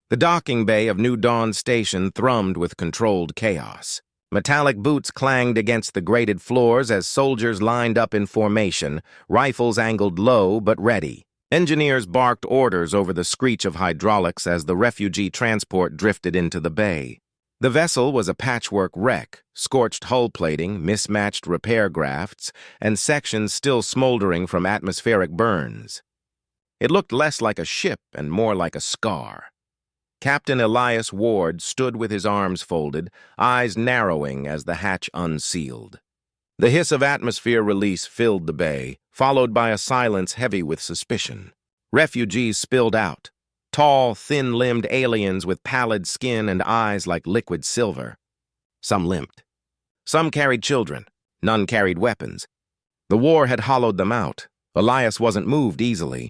The docking bay of New Dawn Station thrummed with controlled chaos. Metallic boots clanged against the grated floors as soldiers lined up in formation, rifles angled low but ready. Engineers barked orders over the screech of hydraulics as the refugee transport drifted into the bay. The vessel was a patchwork wreck, scorched hull plating, mismatched repair grafts, and sections still smoldering from atmospheric burns. It looked less like a ship and more like a scar. Captain Elias Ward stood with his arms folded, eyes narrowing as the hatch unsealed. The hiss of atmosphere release filled the bay, followed by a silence heavy with suspicion. Refugees spilled out. Tall, thin-limbed aliens with pallid skin and eyes like liquid silver. Some limped. Some carried children. None carried weapons. The war had hollowed them out. Elias wasn't moved easily.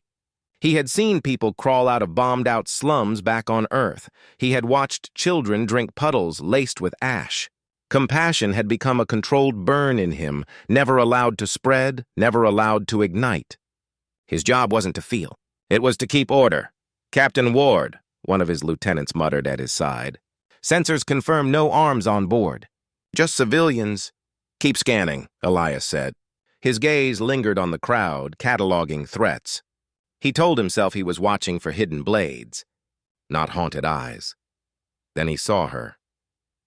He had seen people crawl out of bombed-out slums back on Earth. He had watched children drink puddles laced with ash. Compassion had become a controlled burn in him, never allowed to spread, never allowed to ignite. His job wasn't to feel. It was to keep order. "Captain Ward," one of his lieutenants muttered at his side. "Sensors confirm no arms on board. Just civilians." "Keep scanning," Elias said. His gaze lingered on the crowd, cataloging threats. He told himself he was watching for hidden blades, not haunted eyes. Then he saw her.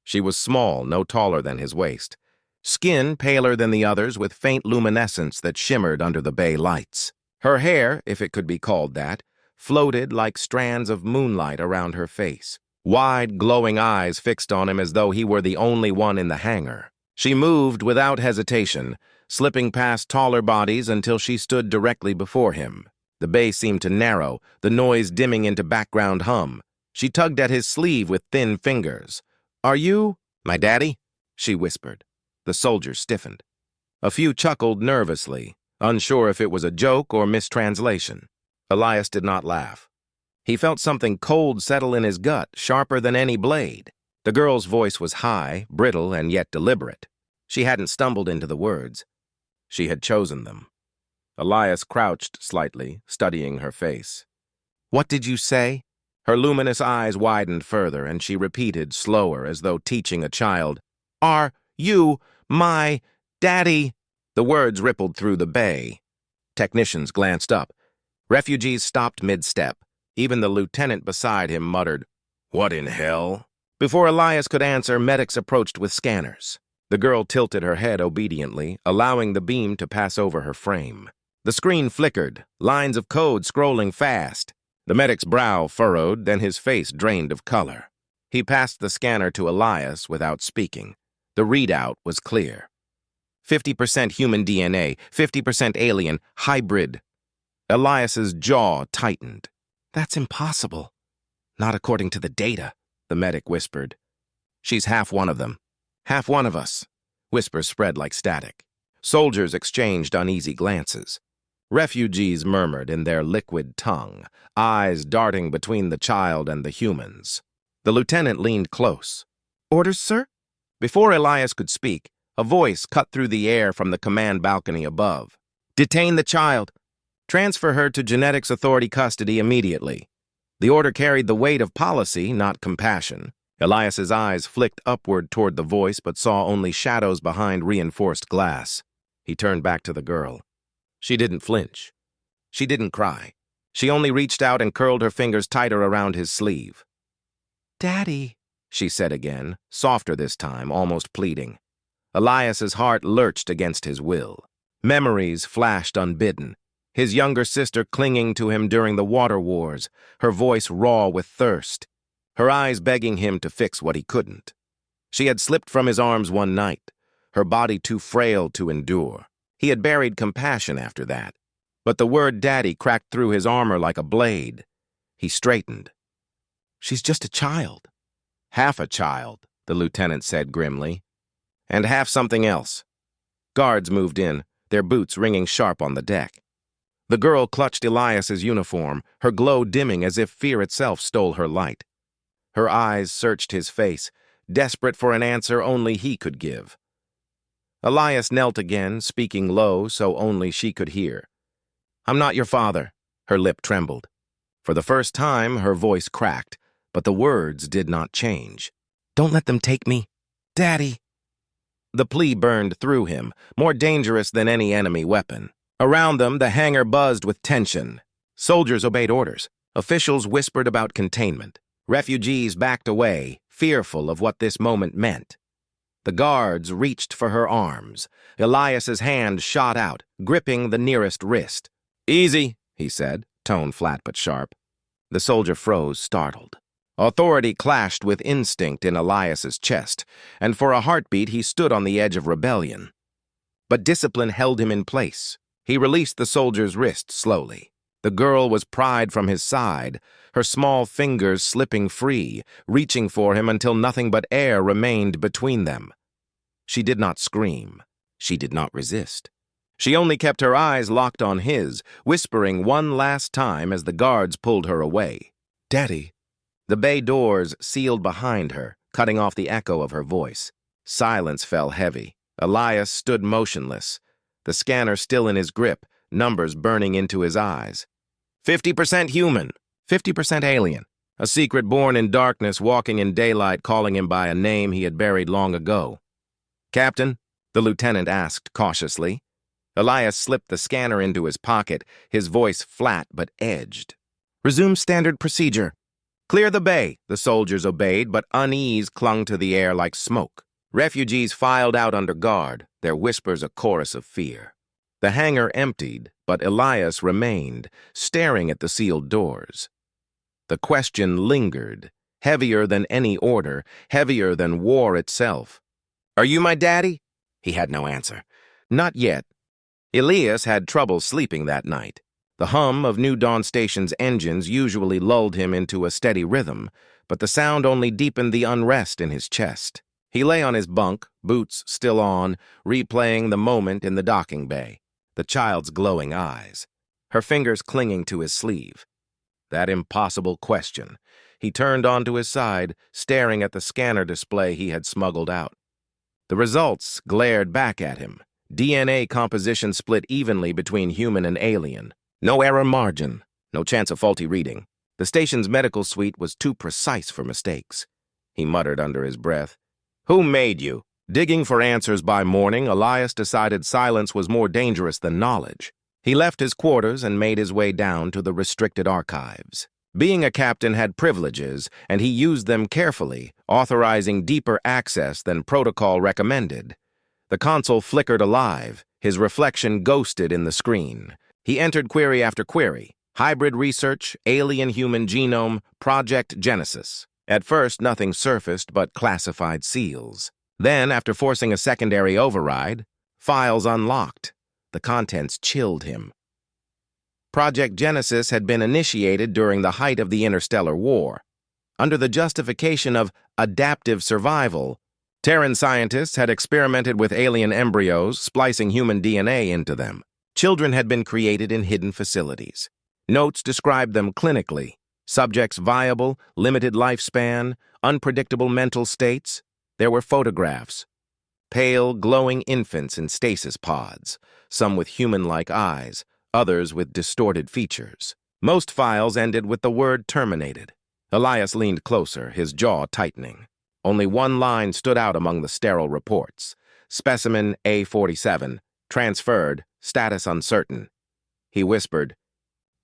She was small, no taller than his waist. Skin paler than the others with faint luminescence that shimmered under the bay lights. Her hair, if it could be called that, floated like strands of moonlight around her face. Wide, glowing eyes fixed on him as though he were the only one in the hangar. She moved without hesitation, slipping past taller bodies until she stood directly before him. The bay seemed to narrow, the noise dimming into background hum. She tugged at his sleeve with thin fingers. "Are you my daddy?" she whispered. The soldiers stiffened. A few chuckled nervously, unsure if it was a joke or mistranslation. Elias did not laugh. He felt something cold settle in his gut, sharper than any blade. The girl's voice was high, brittle, and yet deliberate. She hadn't stumbled into the words. She had chosen them. Elias crouched slightly, studying her face. "What did you say?" Her luminous eyes widened further, and she repeated, slower, as though teaching a child. "Are you my daddy?" The words rippled through the bay. Technicians glanced up. Refugees stopped mid-step. Even the lieutenant beside him muttered, "What in hell?" Before Elias could answer, medics approached with scanners. The girl tilted her head obediently, allowing the beam to pass over her frame. The screen flickered, lines of code scrolling fast. The medic's brow furrowed, then his face drained of color. He passed the scanner to Elias without speaking. The readout was clear. 50% human DNA, 50% alien, hybrid. Elias's jaw tightened. "That's impossible." "Not according to the data," the medic whispered. "She's half one of them. Half one of us." Whispers spread like static. Soldiers exchanged uneasy glances. Refugees murmured in their liquid tongue, eyes darting between the child and the humans. The lieutenant leaned close. "Orders, sir?" Before Elias could speak, a voice cut through the air from the command balcony above. "Detain the child. Transfer her to Genetics Authority custody immediately." The order carried the weight of policy, not compassion. Elias's eyes flicked upward toward the voice but saw only shadows behind reinforced glass. He turned back to the girl. She didn't flinch. She didn't cry. She only reached out and curled her fingers tighter around his sleeve. "Daddy," she said again, softer this time, almost pleading. Elias's heart lurched against his will. Memories flashed unbidden. His younger sister clinging to him during the water wars, her voice raw with thirst, her eyes begging him to fix what he couldn't. She had slipped from his arms one night, her body too frail to endure. He had buried compassion after that, but the word daddy cracked through his armor like a blade. He straightened. "She's just a child." "Half a child," the lieutenant said grimly, "and half something else." Guards moved in, their boots ringing sharp on the deck. The girl clutched Elias's uniform, her glow dimming as if fear itself stole her light. Her eyes searched his face, desperate for an answer only he could give. Elias knelt again, speaking low so only she could hear. "I'm not your father." Her lip trembled. For the first time, her voice cracked. But the words did not change. "Don't let them take me. Daddy." The plea burned through him, more dangerous than any enemy weapon. Around them, the hangar buzzed with tension. Soldiers obeyed orders. Officials whispered about containment. Refugees backed away, fearful of what this moment meant. The guards reached for her arms. Elias's hand shot out, gripping the nearest wrist. "Easy," he said, tone flat but sharp. The soldier froze, startled. Authority clashed with instinct in Elias's chest, and for a heartbeat he stood on the edge of rebellion. But discipline held him in place. He released the soldier's wrist slowly. The girl was pried from his side, her small fingers slipping free, reaching for him until nothing but air remained between them. She did not scream. She did not resist. She only kept her eyes locked on his, whispering one last time as the guards pulled her away. "Daddy." The bay doors sealed behind her, cutting off the echo of her voice. Silence fell heavy. Elias stood motionless, the scanner still in his grip, numbers burning into his eyes. 50% human, 50% alien. A secret born in darkness, walking in daylight, calling him by a name he had buried long ago. "Captain?" the lieutenant asked cautiously. Elias slipped the scanner into his pocket, his voice flat but edged. "Resume standard procedure." "Clear the bay," the soldiers obeyed, but unease clung to the air like smoke. Refugees filed out under guard, their whispers a chorus of fear. The hangar emptied, but Elias remained, staring at the sealed doors. The question lingered, heavier than any order, heavier than war itself. "Are you my daddy?" He had no answer. Not yet. Elias had trouble sleeping that night. The hum of New Dawn Station's engines usually lulled him into a steady rhythm, but the sound only deepened the unrest in his chest. He lay on his bunk, boots still on, replaying the moment in the docking bay. The child's glowing eyes, her fingers clinging to his sleeve. That impossible question. He turned onto his side, staring at the scanner display he had smuggled out. The results glared back at him. DNA composition split evenly between human and alien. No error margin, no chance of faulty reading. The station's medical suite was too precise for mistakes. He muttered under his breath. "Who made you?" Digging for answers by morning, Elias decided silence was more dangerous than knowledge. He left his quarters and made his way down to the restricted archives. Being a captain had privileges, and he used them carefully, authorizing deeper access than protocol recommended. The console flickered alive, his reflection ghosted in the screen. He entered query after query. Hybrid research, alien-human genome, Project Genesis. At first, nothing surfaced but classified seals. Then, after forcing a secondary override, files unlocked. The contents chilled him. Project Genesis had been initiated during the height of the Interstellar War. Under the justification of adaptive survival, Terran scientists had experimented with alien embryos, splicing human DNA into them. Children had been created in hidden facilities. Notes described them clinically. Subjects viable, limited lifespan, unpredictable mental states. There were photographs. Pale, glowing infants in stasis pods, some with human-like eyes, others with distorted features. Most files ended with the word terminated. Elias leaned closer, his jaw tightening. Only one line stood out among the sterile reports. Specimen A47, transferred, status uncertain. He whispered,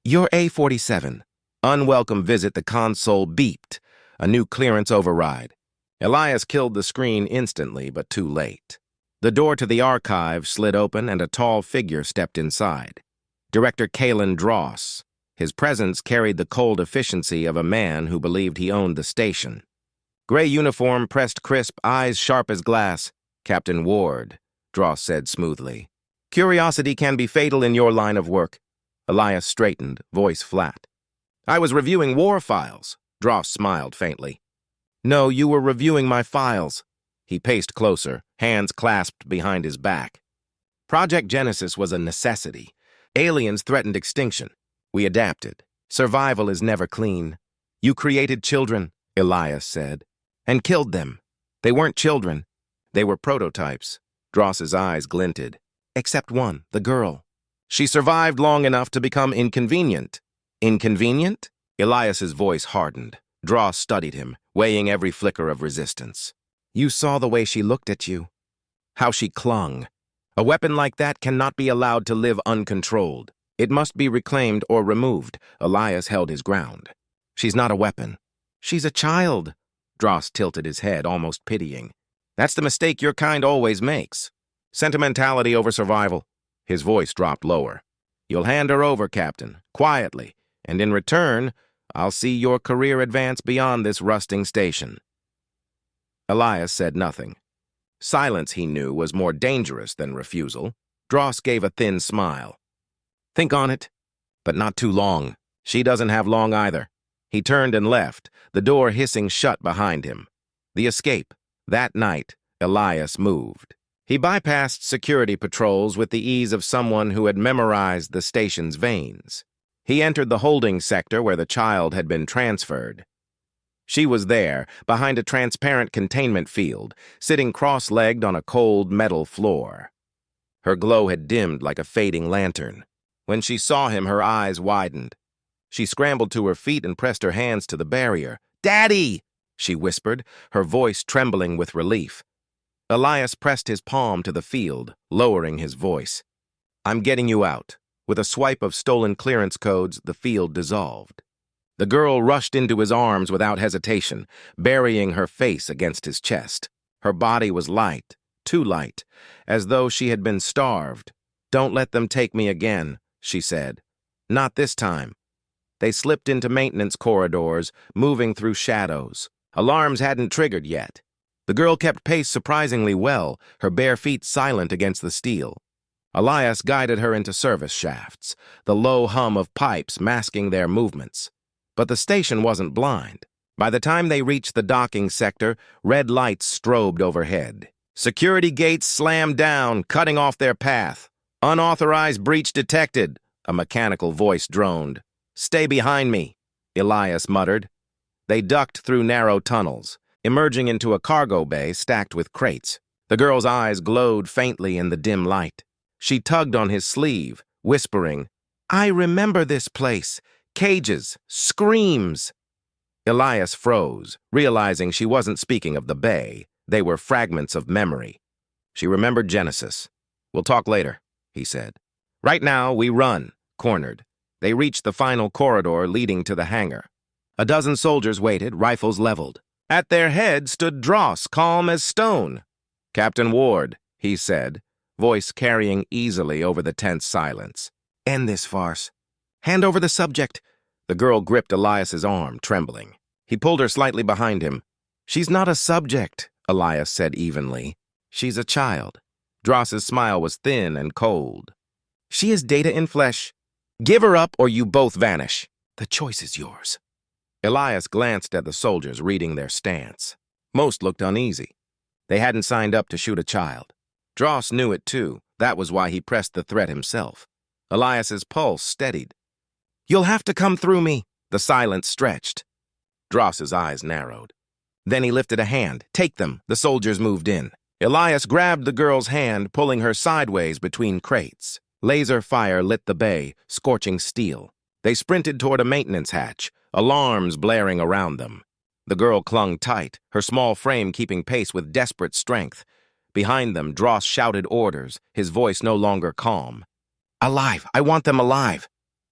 "You're A47. Unwelcome visit." The console beeped. A new clearance override. Elias killed the screen instantly, but too late. The door to the archive slid open and a tall figure stepped inside. Director Kalen Dross. His presence carried the cold efficiency of a man who believed he owned the station. Gray uniform, pressed crisp, eyes sharp as glass. "Captain Ward," Dross said smoothly. "Curiosity can be fatal in your line of work." Elias straightened, voice flat. "I was reviewing war files." Dross smiled faintly. "No, you were reviewing my files." He paced closer, hands clasped behind his back. Project Genesis was a necessity. Aliens threatened extinction. We adapted. Survival is never clean. "You created children," Elias said, "and killed them. They weren't children. They were prototypes." Dross's eyes glinted. "Except one, the girl. She survived long enough to become inconvenient." "Inconvenient?" Elias's voice hardened. Draw studied him, weighing every flicker of resistance. You saw the way she looked at you. How she clung. A weapon like that cannot be allowed to live uncontrolled. It must be reclaimed or removed. Elias held his ground. She's not a weapon. She's a child. Dross tilted his head, almost pitying. That's the mistake your kind always makes. Sentimentality over survival. His voice dropped lower. You'll hand her over, Captain, quietly, and in return, I'll see your career advance beyond this rusting station. Elias said nothing. Silence, he knew, was more dangerous than refusal. Dross gave a thin smile. Think on it, but not too long. She doesn't have long either. He turned and left, the door hissing shut behind him. The escape. That night, Elias moved. He bypassed security patrols with the ease of someone who had memorized the station's veins. He entered the holding sector where the child had been transferred. She was there, behind a transparent containment field, sitting cross-legged on a cold metal floor. Her glow had dimmed like a fading lantern. When she saw him, her eyes widened. She scrambled to her feet and pressed her hands to the barrier. "Daddy!" she whispered, her voice trembling with relief. Elias pressed his palm to the field, lowering his voice. "I'm getting you out." With a swipe of stolen clearance codes, the field dissolved. The girl rushed into his arms without hesitation, burying her face against his chest. Her body was light, too light, as though she had been starved. "Don't let them take me again," she said. "Not this time." They slipped into maintenance corridors, moving through shadows. Alarms hadn't triggered yet. The girl kept pace surprisingly well, her bare feet silent against the steel. Elias guided her into service shafts, the low hum of pipes masking their movements. But the station wasn't blind. By the time they reached the docking sector, red lights strobed overhead. Security gates slammed down, cutting off their path. "Unauthorized breach detected," a mechanical voice droned. "Stay behind me," Elias muttered. They ducked through narrow tunnels, emerging into a cargo bay stacked with crates. The girl's eyes glowed faintly in the dim light. She tugged on his sleeve, whispering, "I remember this place. Cages, screams." Elias froze, realizing she wasn't speaking of the bay. They were fragments of memory. She remembered Genesis. "We'll talk later," he said. "Right now, we run," cornered. They reached the final corridor leading to the hangar. A dozen soldiers waited, rifles leveled. At their head stood Dross, calm as stone. "Captain Ward," he said, voice carrying easily over the tense silence. "End this farce. Hand over the subject." The girl gripped Elias's arm, trembling. He pulled her slightly behind him. "She's not a subject," Elias said evenly. "She's a child." Dross's smile was thin and cold. "She is data in flesh. Give her up or you both vanish. The choice is yours." Elias glanced at the soldiers, reading their stance. Most looked uneasy. They hadn't signed up to shoot a child. Dross knew it too. That was why he pressed the threat himself. Elias's pulse steadied. "You'll have to come through me." The silence stretched. Dross's eyes narrowed. Then he lifted a hand. "Take them." The soldiers moved in. Elias grabbed the girl's hand, pulling her sideways between crates. Laser fire lit the bay, scorching steel. They sprinted toward a maintenance hatch, alarms blaring around them. The girl clung tight, her small frame keeping pace with desperate strength. Behind them, Dross shouted orders, his voice no longer calm. "Alive! I want them alive!"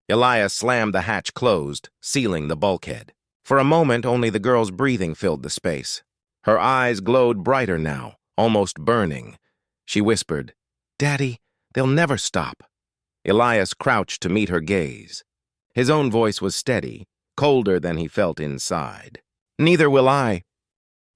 Elias slammed the hatch closed, sealing the bulkhead. For a moment, only the girl's breathing filled the space. Her eyes glowed brighter now, almost burning. She whispered, "Daddy, they'll never stop." Elias crouched to meet her gaze. His own voice was steady, colder than he felt inside. "Neither will I."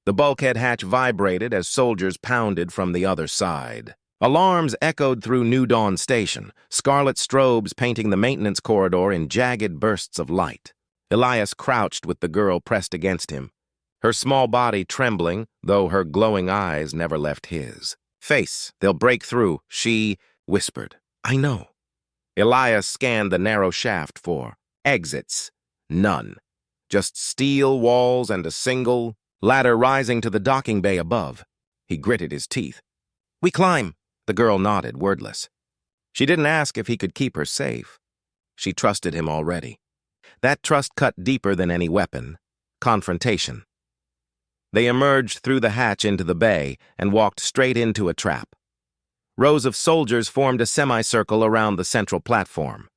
The bulkhead hatch vibrated as soldiers pounded from the other side. Alarms echoed through New Dawn Station, scarlet strobes painting the maintenance corridor in jagged bursts of light. Elias crouched with the girl pressed against him, her small body trembling, though her glowing eyes never left his. "Face, they'll break through," she whispered. "I know." Elias scanned the narrow shaft for exits. None. Just steel walls and a single ladder rising to the docking bay above. He gritted his teeth. "We climb." The girl nodded, wordless. She didn't ask if he could keep her safe. She trusted him already. That trust cut deeper than any weapon. confrontation. They emerged through the hatch into the bay and walked straight into a trap. Rows of soldiers formed a semicircle around the central platform.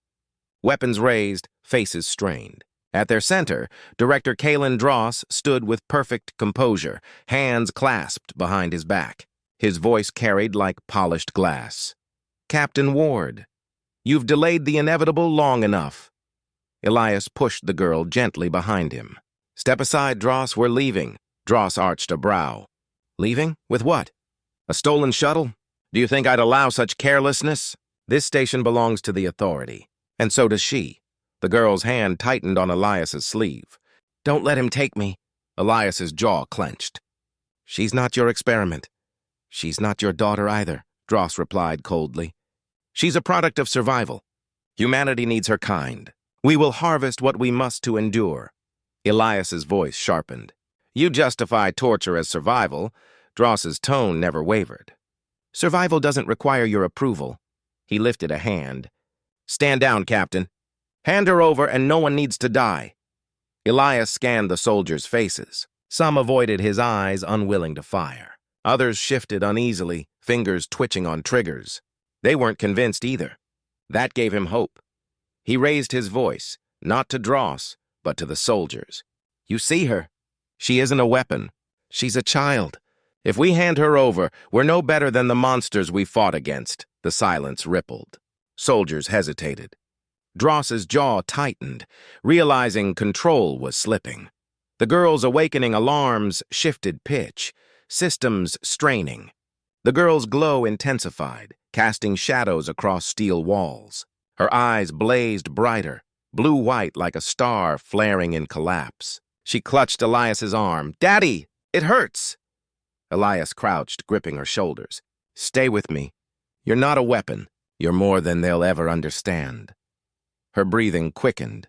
Weapons raised, faces strained. At their center, Director Kalen Dross stood with perfect composure, hands clasped behind his back, his voice carried like polished glass. "Captain Ward, you've delayed the inevitable long enough." Elias pushed the girl gently behind him. "Step aside, Dross, we're leaving." Dross arched a brow. "Leaving? With what? A stolen shuttle? Do you think I'd allow such carelessness? This station belongs to the authority, and so does she." The girl's hand tightened on Elias's sleeve. "Don't let him take me." Elias's jaw clenched. "She's not your experiment. She's not your daughter either," Dross replied coldly. "She's a product of survival. Humanity needs her kind. We will harvest what we must to endure." Elias's voice sharpened. "You justify torture as survival." Dross's tone never wavered. "Survival doesn't require your approval." He lifted a hand. "Stand down, Captain. Hand her over and no one needs to die." Elias scanned the soldiers' faces. Some avoided his eyes, unwilling to fire. Others shifted uneasily, fingers twitching on triggers. They weren't convinced either. That gave him hope. He raised his voice, not to Dross, but to the soldiers. "You see her? She isn't a weapon. She's a child. If we hand her over, we're no better than the monsters we fought against." The silence rippled. Soldiers hesitated. Dross's jaw tightened, realizing control was slipping. The girl's awakening alarms shifted pitch, systems straining. The girl's glow intensified, casting shadows across steel walls. Her eyes blazed brighter, blue-white like a star flaring in collapse. She clutched Elias's arm. "Daddy, it hurts!" Elias crouched, gripping her shoulders. "Stay with me. You're not a weapon. You're more than they'll ever understand." Her breathing quickened,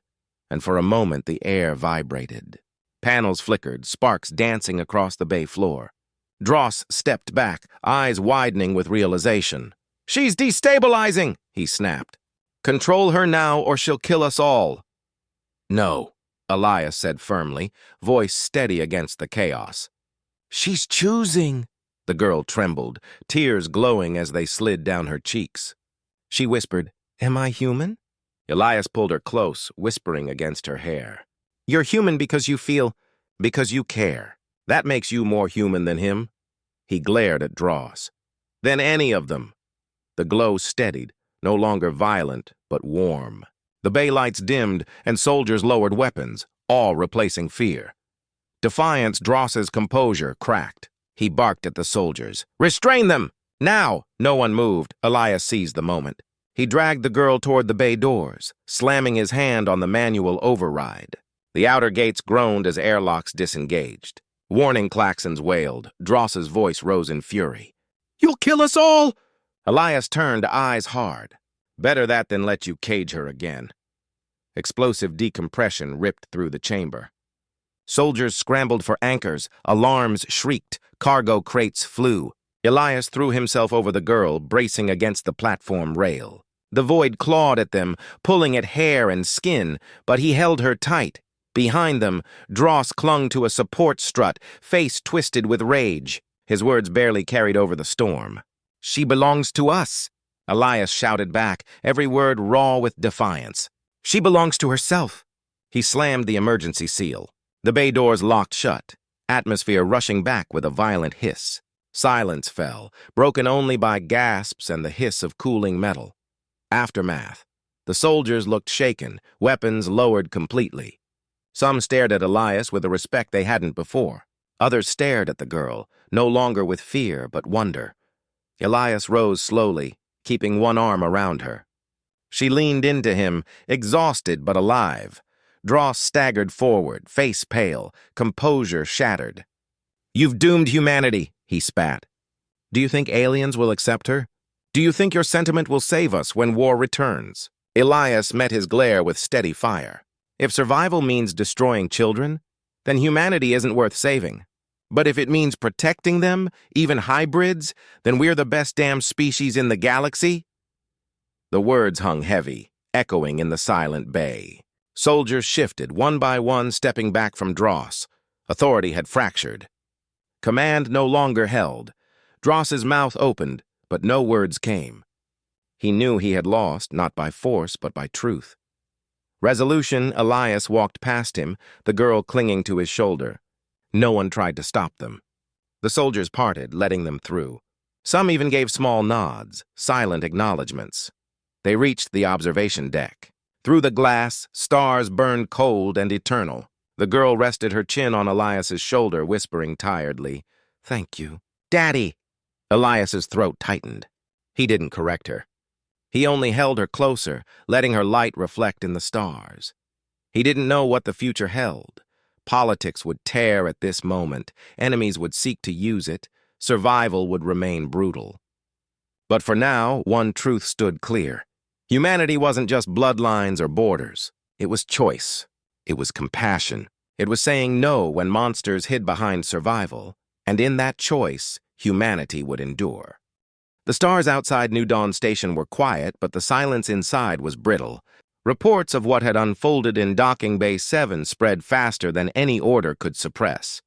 and for a moment the air vibrated. Panels flickered, sparks dancing across the bay floor. Dross stepped back, eyes widening with realization. "She's destabilizing!" he snapped. "Control her now or she'll kill us all." "No," Elias said firmly, voice steady against the chaos. "She's choosing." The girl trembled, tears glowing as they slid down her cheeks. She whispered, "Am I human?" Elias pulled her close, whispering against her hair. "You're human because you feel, because you care. That makes you more human than him." He glared at Dross. "Than any of them." The glow steadied, no longer violent, but warm. The bay lights dimmed, and soldiers lowered weapons, all replacing fear. Defiance, Dross's composure cracked. He barked at the soldiers. "Restrain them! Now!" No one moved. Elias seized the moment. He dragged the girl toward the bay doors, slamming his hand on the manual override. The outer gates groaned as airlocks disengaged. Warning klaxons wailed. Dross's voice rose in fury. "You'll kill us all!" Elias turned, eyes hard. "Better that than let you cage her again." Explosive decompression ripped through the chamber. Soldiers scrambled for anchors, alarms shrieked, cargo crates flew. Elias threw himself over the girl, bracing against the platform rail. The void clawed at them, pulling at hair and skin, but he held her tight. Behind them, Dross clung to a support strut, face twisted with rage. His words barely carried over the storm. "She belongs to us," Elias shouted back, every word raw with defiance. "She belongs to herself." He slammed the emergency seal. The bay doors locked shut, atmosphere rushing back with a violent hiss. Silence fell, broken only by gasps and the hiss of cooling metal. Aftermath. The soldiers looked shaken, weapons lowered completely. Some stared at Elias with a respect they hadn't before. Others stared at the girl, no longer with fear but wonder. Elias rose slowly, keeping one arm around her. She leaned into him, exhausted but alive. Dross staggered forward, face pale, composure shattered. "You've doomed humanity," he spat. "Do you think aliens will accept her? Do you think your sentiment will save us when war returns?" Elias met his glare with steady fire. If survival means destroying children, then humanity isn't worth saving. But if it means protecting them, even hybrids, then we're the best damn species in the galaxy. The words hung heavy, echoing in the silent bay. Soldiers shifted, one by one, stepping back from Dross. Authority had fractured. Command no longer held. Dross's mouth opened, but no words came. He knew he had lost, not by force, but by truth. Resolution, Elias walked past him, the girl clinging to his shoulder. No one tried to stop them. The soldiers parted, letting them through. Some even gave small nods, silent acknowledgments. They reached the observation deck. Through the glass, stars burned cold and eternal. The girl rested her chin on Elias's shoulder, whispering tiredly, "Thank you." "Daddy!" Elias's throat tightened. He didn't correct her. He only held her closer, letting her light reflect in the stars. He didn't know what the future held. Politics would tear at this moment. Enemies would seek to use it. Survival would remain brutal. But for now, one truth stood clear. Humanity wasn't just bloodlines or borders. It was choice. It was compassion. It was saying no when monsters hid behind survival. And in that choice, humanity would endure. The stars outside New Dawn Station were quiet, but the silence inside was brittle. Reports of what had unfolded in Docking Bay 7 spread faster than any order could suppress.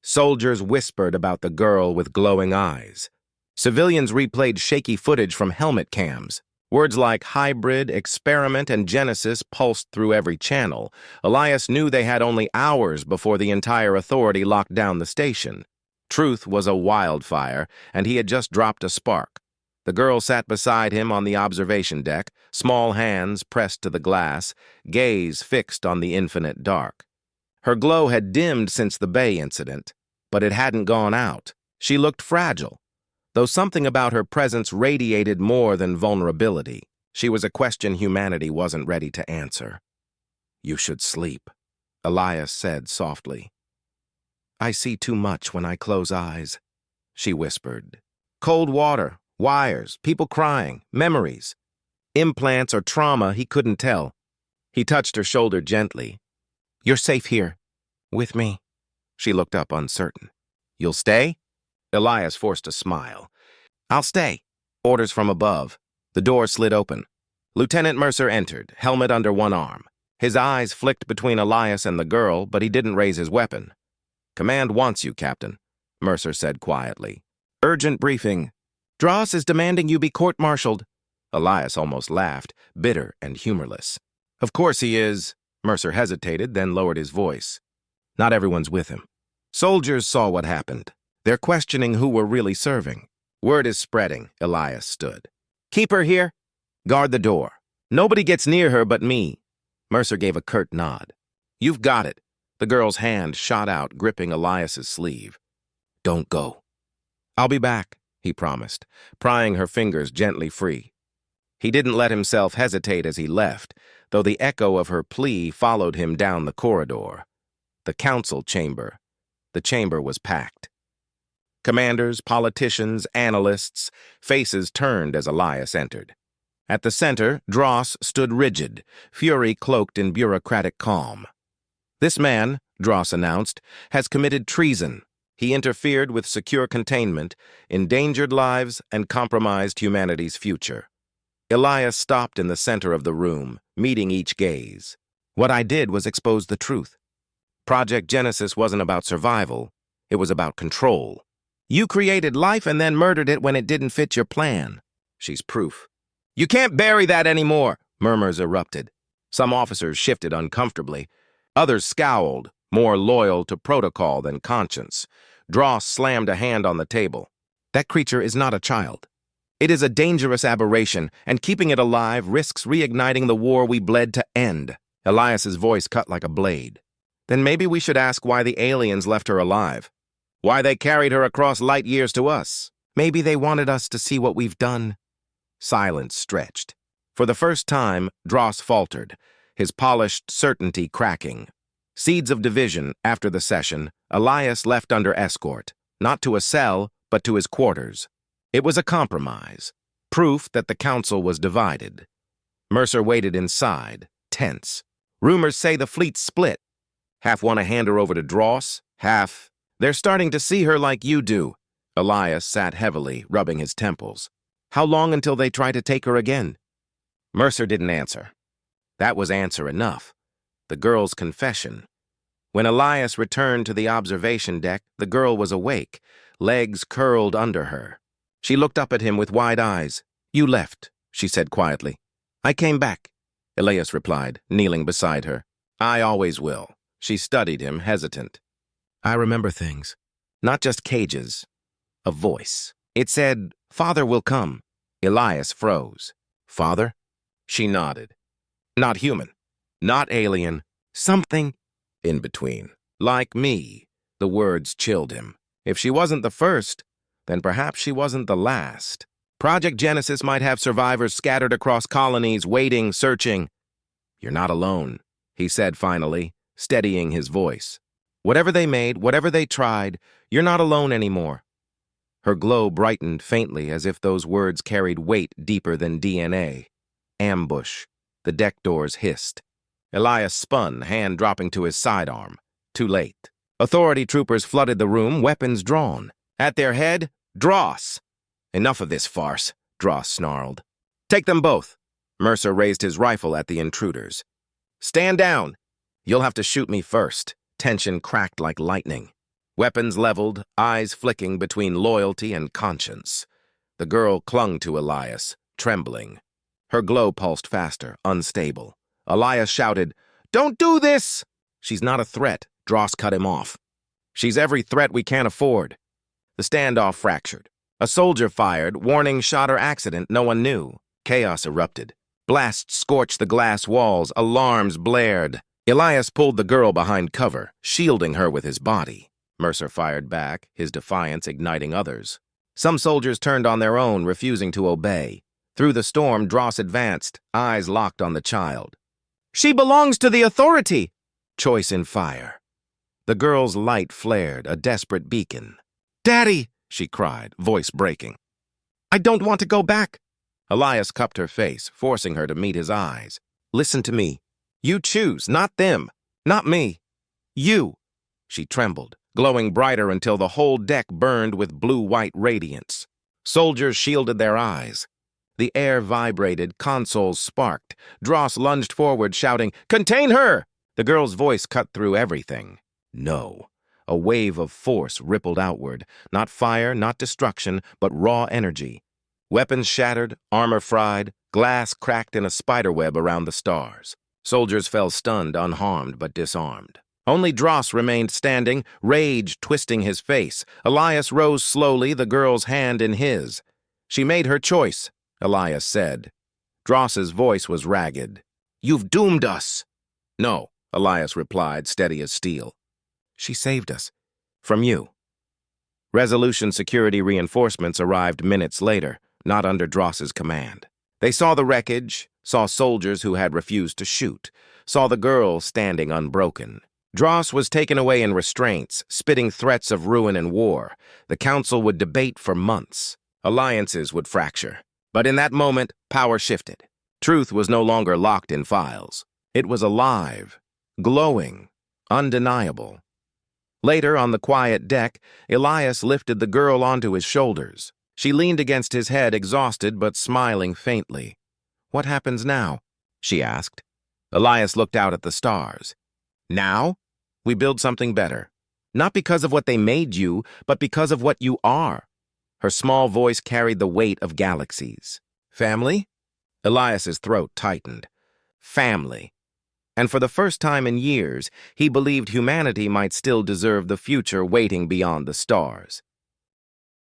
Soldiers whispered about the girl with glowing eyes. Civilians replayed shaky footage from helmet cams. Words like hybrid, experiment, and genesis pulsed through every channel. Elias knew they had only hours before the entire authority locked down the station. Truth was a wildfire, and he had just dropped a spark. The girl sat beside him on the observation deck, small hands pressed to the glass, gaze fixed on the infinite dark. Her glow had dimmed since the Bay incident, but it hadn't gone out. She looked fragile, though something about her presence radiated more than vulnerability. She was a question humanity wasn't ready to answer. "You should sleep," Elias said softly. "I see too much when I close eyes," she whispered. Cold water, wires, people crying, memories. Implants or trauma, he couldn't tell. He touched her shoulder gently. "You're safe here. With me." She looked up uncertain. "You'll stay?" Elias forced a smile. "I'll stay." Orders from above. The door slid open. Lieutenant Mercer entered, helmet under one arm. His eyes flicked between Elias and the girl, but he didn't raise his weapon. "Command wants you, Captain," Mercer said quietly. "Urgent briefing. Dross is demanding you be court-martialed." Elias almost laughed, bitter and humorless. "Of course he is." Mercer hesitated, then lowered his voice. "Not everyone's with him." Soldiers saw what happened. They're questioning who we're really serving. "Word is spreading," Elias stood. "Keep her here. Guard the door. Nobody gets near her but me." Mercer gave a curt nod. "You've got it." The girl's hand shot out, gripping Elias's sleeve. "Don't go." "I'll be back," he promised, prying her fingers gently free. He didn't let himself hesitate as he left, though the echo of her plea followed him down the corridor. The council chamber. The chamber was packed. Commanders, politicians, analysts, faces turned as Elias entered. At the center, Dross stood rigid, fury cloaked in bureaucratic calm. "This man," Dross announced, "has committed treason. He interfered with secure containment, endangered lives, and compromised humanity's future." Elias stopped in the center of the room, meeting each gaze. "What I did was expose the truth. Project Genesis wasn't about survival. It was about control. You created life and then murdered it when it didn't fit your plan." She's proof. "You can't bury that anymore," murmurs erupted. Some officers shifted uncomfortably. Others scowled, more loyal to protocol than conscience. Dross slammed a hand on the table. "That creature is not a child. It is a dangerous aberration, and keeping it alive risks reigniting the war we bled to end." Elias's voice cut like a blade. "Then maybe we should ask why the aliens left her alive. Why they carried her across light years to us. Maybe they wanted us to see what we've done." Silence stretched. For the first time, Dross faltered, his polished certainty cracking. Seeds of division after the session, Elias left under escort, not to a cell, but to his quarters. It was a compromise, proof that the council was divided. Mercer waited inside, tense. "Rumors say the fleet's split. Half want to hand her over to Dross, half... They're starting to see her like you do." Elias sat heavily, rubbing his temples. "How long until they try to take her again?" Mercer didn't answer. That was answer enough. the girl's confession. When Elias returned to the observation deck, the girl was awake, legs curled under her. She looked up at him with wide eyes. "You left," she said quietly. "I came back," Elias replied, kneeling beside her. "I always will." She studied him, hesitant. "I remember things. Not just cages. A voice. It said, 'Father will come.'" Elias froze. "Father?" She nodded. "Not human. Not alien. Something in between. Like me." The words chilled him. If she wasn't the first, then perhaps she wasn't the last. Project Genesis might have survivors scattered across colonies, waiting, searching. "You're not alone," he said finally, steadying his voice. "Whatever they made, whatever they tried, you're not alone anymore." Her glow brightened faintly as if those words carried weight deeper than DNA. Ambush. The deck doors hissed. Elias spun, hand dropping to his sidearm. Too late. Authority troopers flooded the room, weapons drawn. At their head, Dross. "Enough of this farce," Dross snarled. "Take them both." Mercer raised his rifle at the intruders. "Stand down. You'll have to shoot me first." Tension cracked like lightning. Weapons leveled, eyes flicking between loyalty and conscience. The girl clung to Elias, trembling. Her glow pulsed faster, unstable. Elias shouted, "Don't do this!" "She's not a threat," Dross cut him off. "She's every threat we can't afford." The standoff fractured. A soldier fired, warning shot or accident, no one knew. Chaos erupted. Blasts scorched the glass walls, alarms blared. Elias pulled the girl behind cover, shielding her with his body. Mercer fired back, his defiance igniting others. Some soldiers turned on their own, refusing to obey. Through the storm, Dross advanced, eyes locked on the child. "She belongs to the authority!" Choice in fire. The girl's light flared, a desperate beacon. "Daddy!" she cried, voice breaking. "I don't want to go back." Elias cupped her face, forcing her to meet his eyes. "Listen to me. You choose, not them, not me. You." She trembled, glowing brighter until the whole deck burned with blue-white radiance. Soldiers shielded their eyes. The air vibrated, consoles sparked. Dross lunged forward, shouting, "Contain her!" The girl's voice cut through everything. No. A wave of force rippled outward. Not fire, not destruction, but raw energy. Weapons shattered, armor fried, glass cracked in a spiderweb around the stars. Soldiers fell stunned, unharmed, but disarmed. Only Dross remained standing, rage twisting his face. Elias rose slowly, the girl's hand in his. "She made her choice," Elias said. Dross's voice was ragged. "You've doomed us." "No," Elias replied, steady as steel. "She saved us. From you." Resolution security reinforcements arrived minutes later, not under Dross's command. They saw the wreckage, saw soldiers who had refused to shoot, saw the girl standing unbroken. Dross was taken away in restraints, spitting threats of ruin and war. The council would debate for months. Alliances would fracture. But in that moment, power shifted. Truth was no longer locked in files. It was alive, glowing, undeniable. Later, on the quiet deck, Elias lifted the girl onto his shoulders. She leaned against his head, exhausted but smiling faintly. "What happens now?" she asked. Elias looked out at the stars. "Now? We build something better. Not because of what they made you, but because of what you are." Her small voice carried the weight of galaxies. "Family?" Elias's throat tightened. Family. And for the first time in years, he believed humanity might still deserve the future waiting beyond the stars.